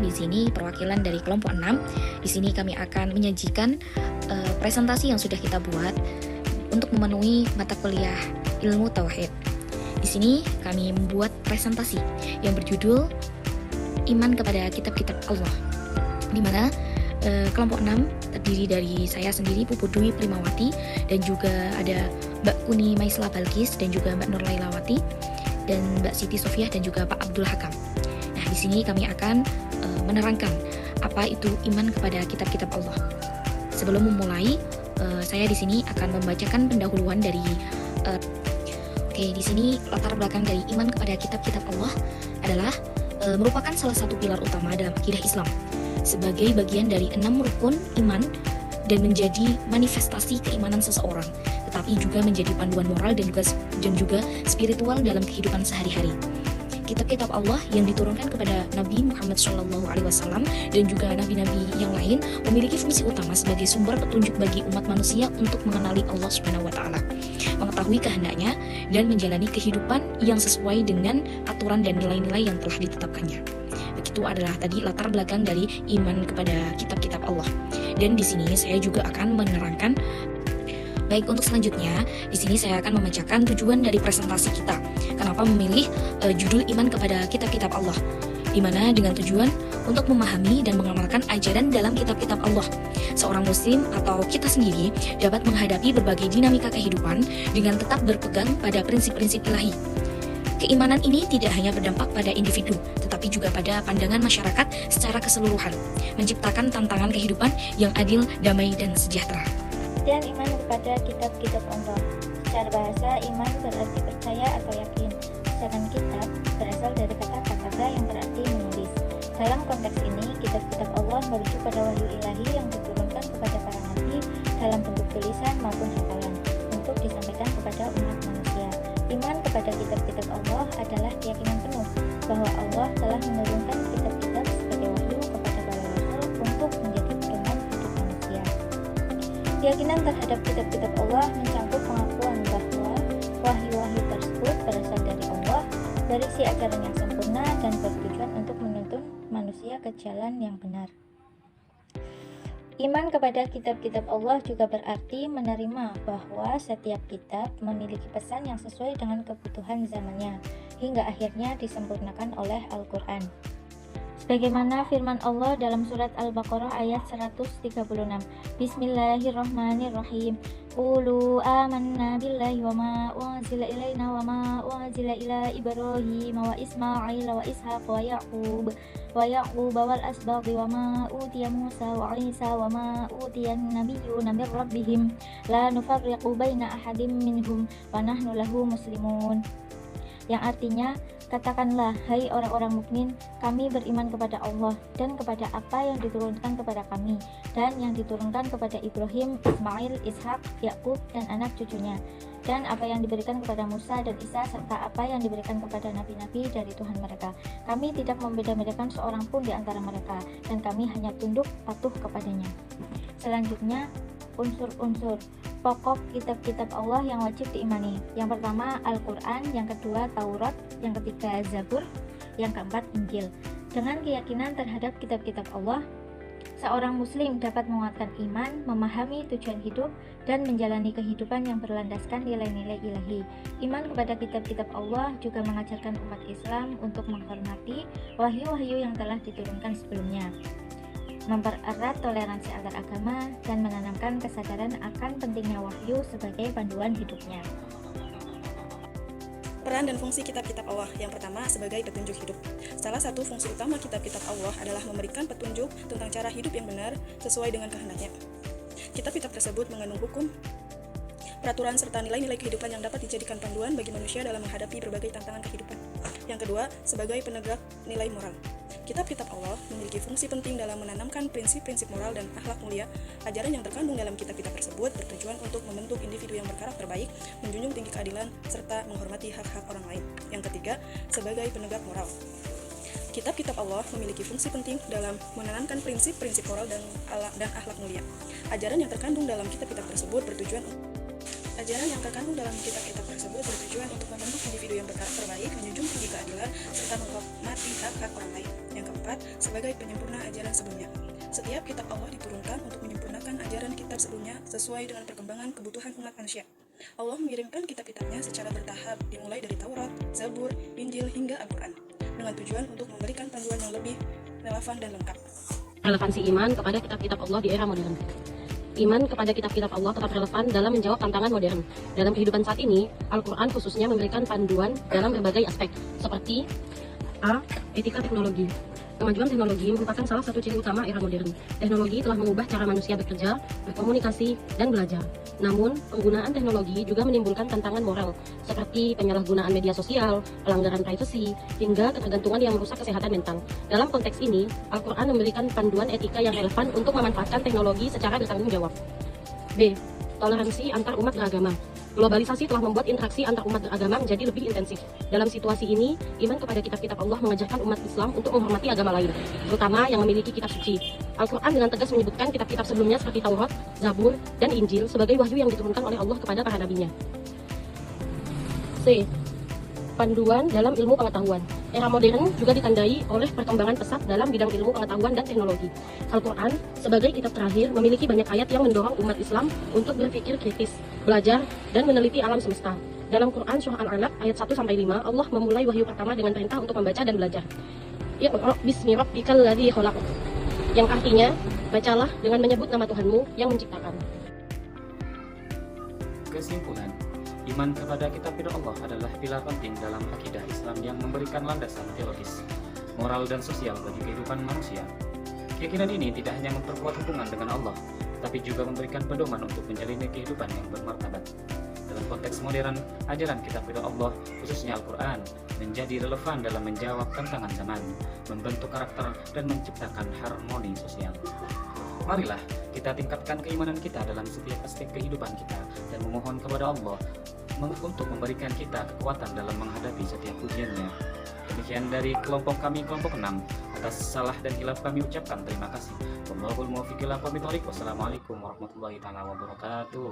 di sini perwakilan dari kelompok 6. Di sini kami akan menyajikan presentasi yang sudah kita buat untuk memenuhi mata kuliah ilmu tauhid. Di sini kami membuat presentasi yang berjudul Iman kepada Kitab-Kitab Allah, di mana kelompok 6 terdiri dari saya sendiri, Pupu Dwi Primawati, dan juga ada Mbak Kuni Maisla Balkis, dan juga Mbak Nur Lailawati, dan Mbak Siti Sofiah, dan juga Pak Abdul Hakam. Nah, di sini kami akan menerangkan apa itu iman kepada kitab-kitab Allah. Sebelum memulai, saya di sini akan membacakan pendahuluan dari di sini latar belakang dari iman kepada kitab-kitab Allah adalah merupakan salah satu pilar utama dalam akidah Islam sebagai bagian dari 6 rukun iman dan menjadi manifestasi keimanan seseorang, tetapi juga menjadi panduan moral dan juga spiritual dalam kehidupan sehari-hari. Kitab-kitab Allah yang diturunkan kepada Nabi Muhammad SAW dan juga nabi-nabi yang lain memiliki fungsi utama sebagai sumber petunjuk bagi umat manusia untuk mengenali Allah Subhanahu wa Ta'ala, mengetahui kehendaknya, dan menjalani kehidupan yang sesuai dengan aturan dan nilai-nilai yang telah ditetapkannya. Begitu adalah tadi latar belakang dari iman kepada kitab-kitab Allah. Dan di sini saya juga akan menerangkan. Baik, untuk selanjutnya, di sini saya akan membacakan tujuan dari presentasi kita. Kenapa memilih judul iman kepada kitab-kitab Allah? Di mana dengan tujuan untuk memahami dan mengamalkan ajaran dalam kitab-kitab Allah. Seorang muslim atau kita sendiri dapat menghadapi berbagai dinamika kehidupan dengan tetap berpegang pada prinsip-prinsip ilahi. Keimanan ini tidak hanya berdampak pada individu, tetapi juga pada pandangan masyarakat secara keseluruhan, menciptakan tantangan kehidupan yang adil, damai, dan sejahtera. Dan iman kepada kitab-kitab Allah. Secara bahasa, iman berarti percaya atau yakin, sedangkan kitab berasal dari kata kataba yang berarti menulis. Dalam konteks ini, kitab-kitab Allah merujuk pada wahyu ilahi yang diturunkan kepada para nabi dalam bentuk tulisan maupun hafalan untuk disampaikan kepada umat manusia. Iman kepada kitab-kitab Allah adalah keyakinan penuh bahwa Allah telah menurunkan kitab-kitab sebagai wahyu kepada para rasul untuk menjadi pedoman hidup manusia. Keyakinan terhadap kitab-kitab Allah mencangkup pengakuan bahwa wahyu-wahyu tersebut berasal dari Allah, berisi ajaran yang sempurna dan bertujuan untuk menuntun manusia ke jalan yang benar. Iman kepada kitab-kitab Allah juga berarti menerima bahwa setiap kitab memiliki pesan yang sesuai dengan kebutuhan zamannya, hingga akhirnya disempurnakan oleh Al-Quran. Sebagaimana firman Allah dalam surat Al-Baqarah ayat 136. Bismillahirrahmanirrahim. Qulu amanna billahi wa ma unzila ilaina wa ma unzila ila Ibrahim wa Ismail wa Ishaq wa Ya'qub wal asbaq wa ma utiya Musa wa Isa wa ma utiya an-nabiyyuna min rabbihim la nufarriqu baina ahadin minhum wa nahnu lahu muslimun. Yang artinya, katakanlah, hai orang-orang mukmin, kami beriman kepada Allah dan kepada apa yang diturunkan kepada kami dan yang diturunkan kepada Ibrahim, Ismail, Ishak, Yakub, dan anak cucunya, dan apa yang diberikan kepada Musa dan Isa serta apa yang diberikan kepada nabi-nabi dari Tuhan mereka. Kami tidak membeda-bedakan seorang pun di antara mereka, dan kami hanya tunduk patuh kepadanya. Selanjutnya, unsur-unsur pokok kitab-kitab Allah yang wajib diimani. Yang pertama Al-Quran, yang kedua Taurat, yang ketiga Zabur, yang keempat Injil. Dengan keyakinan terhadap kitab-kitab Allah, seorang muslim dapat menguatkan iman, memahami tujuan hidup, dan menjalani kehidupan yang berlandaskan nilai-nilai ilahi. Iman kepada kitab-kitab Allah juga mengajarkan umat Islam untuk menghormati wahyu-wahyu yang telah diturunkan sebelumnya, mempererat toleransi antar agama, dan menanamkan kesadaran akan pentingnya wahyu sebagai panduan hidupnya. Peran dan fungsi kitab-kitab Allah. Yang pertama, sebagai petunjuk hidup. Salah satu fungsi utama kitab-kitab Allah adalah memberikan petunjuk tentang cara hidup yang benar sesuai dengan kehendaknya. Kitab-kitab tersebut mengandung hukum, peraturan, serta nilai-nilai kehidupan yang dapat dijadikan panduan bagi manusia dalam menghadapi berbagai tantangan kehidupan. Yang kedua, sebagai penegak nilai moral. Kitab-kitab Allah memiliki fungsi penting dalam menanamkan prinsip-prinsip moral dan akhlak mulia. Ajaran yang terkandung dalam kitab-kitab tersebut bertujuan untuk membentuk individu yang berkarakter baik, menjunjung tinggi keadilan, serta menghormati hak-hak orang lain. Yang ketiga, sebagai penegak moral. Kitab-kitab Allah memiliki fungsi penting dalam menanamkan prinsip-prinsip moral dan akhlak mulia. Ajaran yang terkandung dalam kitab-kitab tersebut bertujuan Ajaran yang terkandung dalam kitab-kitab tersebut bertujuan untuk membentuk individu yang berkarakter baik, menjunjung tinggi keadilan, serta menghormati hak-hak orang lain. Yang keempat, sebagai penyempurna ajaran sebelumnya. Setiap kitab Allah diturunkan untuk menyempurnakan ajaran kitab sebelumnya sesuai dengan perkembangan kebutuhan umat manusia. Allah mengirimkan kitab-kitabnya secara bertahap, dimulai dari Taurat, Zabur, Injil, hingga Al-Quran, dengan tujuan untuk memberikan panduan yang lebih relevan dan lengkap. Relevansi iman kepada kitab-kitab Allah di era modern. Iman kepada kitab-kitab Allah tetap relevan dalam menjawab tantangan modern. Dalam kehidupan saat ini, Al-Quran khususnya memberikan panduan dalam berbagai aspek, seperti A. Etika teknologi. Kemajuan teknologi merupakan salah satu ciri utama era modern. Teknologi telah mengubah cara manusia bekerja, berkomunikasi, dan belajar. Namun, penggunaan teknologi juga menimbulkan tantangan moral, seperti penyalahgunaan media sosial, pelanggaran privasi, hingga ketergantungan yang merusak kesehatan mental. Dalam konteks ini, Al-Quran memberikan panduan etika yang relevan untuk memanfaatkan teknologi secara bertanggung jawab. B. Toleransi antar umat beragama. Globalisasi telah membuat interaksi antar umat beragama menjadi lebih intensif. Dalam situasi ini, iman kepada kitab-kitab Allah mengajarkan umat Islam untuk menghormati agama lain, terutama yang memiliki kitab suci. Al-Quran dengan tegas menyebutkan kitab-kitab sebelumnya seperti Taurat, Zabur, dan Injil sebagai wahyu yang diturunkan oleh Allah kepada para nabinya. C. Panduan dalam ilmu pengetahuan. Era modern juga ditandai oleh perkembangan pesat dalam bidang ilmu pengetahuan dan teknologi. Al-Quran sebagai kitab terakhir memiliki banyak ayat yang mendorong umat Islam untuk berpikir kritis, belajar, dan meneliti alam semesta. Dalam Quran Surah Al-Alaq ayat 1-5, Allah memulai wahyu pertama dengan perintah untuk membaca dan belajar. Iqra' bismi rabbikal ladzi khalaq, yang artinya, bacalah dengan menyebut nama Tuhanmu yang menciptakan. Kesimpulan, iman kepada kitab-kitab Allah adalah pilar penting dalam akidah Islam yang memberikan landasan teologis, moral, dan sosial bagi kehidupan manusia. Keyakinan ini tidak hanya memperkuat hubungan dengan Allah, tapi juga memberikan pedoman untuk menjalani kehidupan yang bermartabat. Dalam konteks modern, ajaran kitab-kitab Allah, khususnya Al-Quran, menjadi relevan dalam menjawab tantangan zaman, membentuk karakter, dan menciptakan harmoni sosial. Marilah kita tingkatkan keimanan kita dalam setiap aspek kehidupan kita dan memohon kepada Allah untuk memberikan kita kekuatan dalam menghadapi setiap ujiannya. Demikian dari kelompok kami, kelompok 6. Atas salah dan hilaf kami ucapkan terima kasih. Wallahul muwaffiq ila aqwamit thoriq. Wassalamualaikum warahmatullahi wabarakatuh.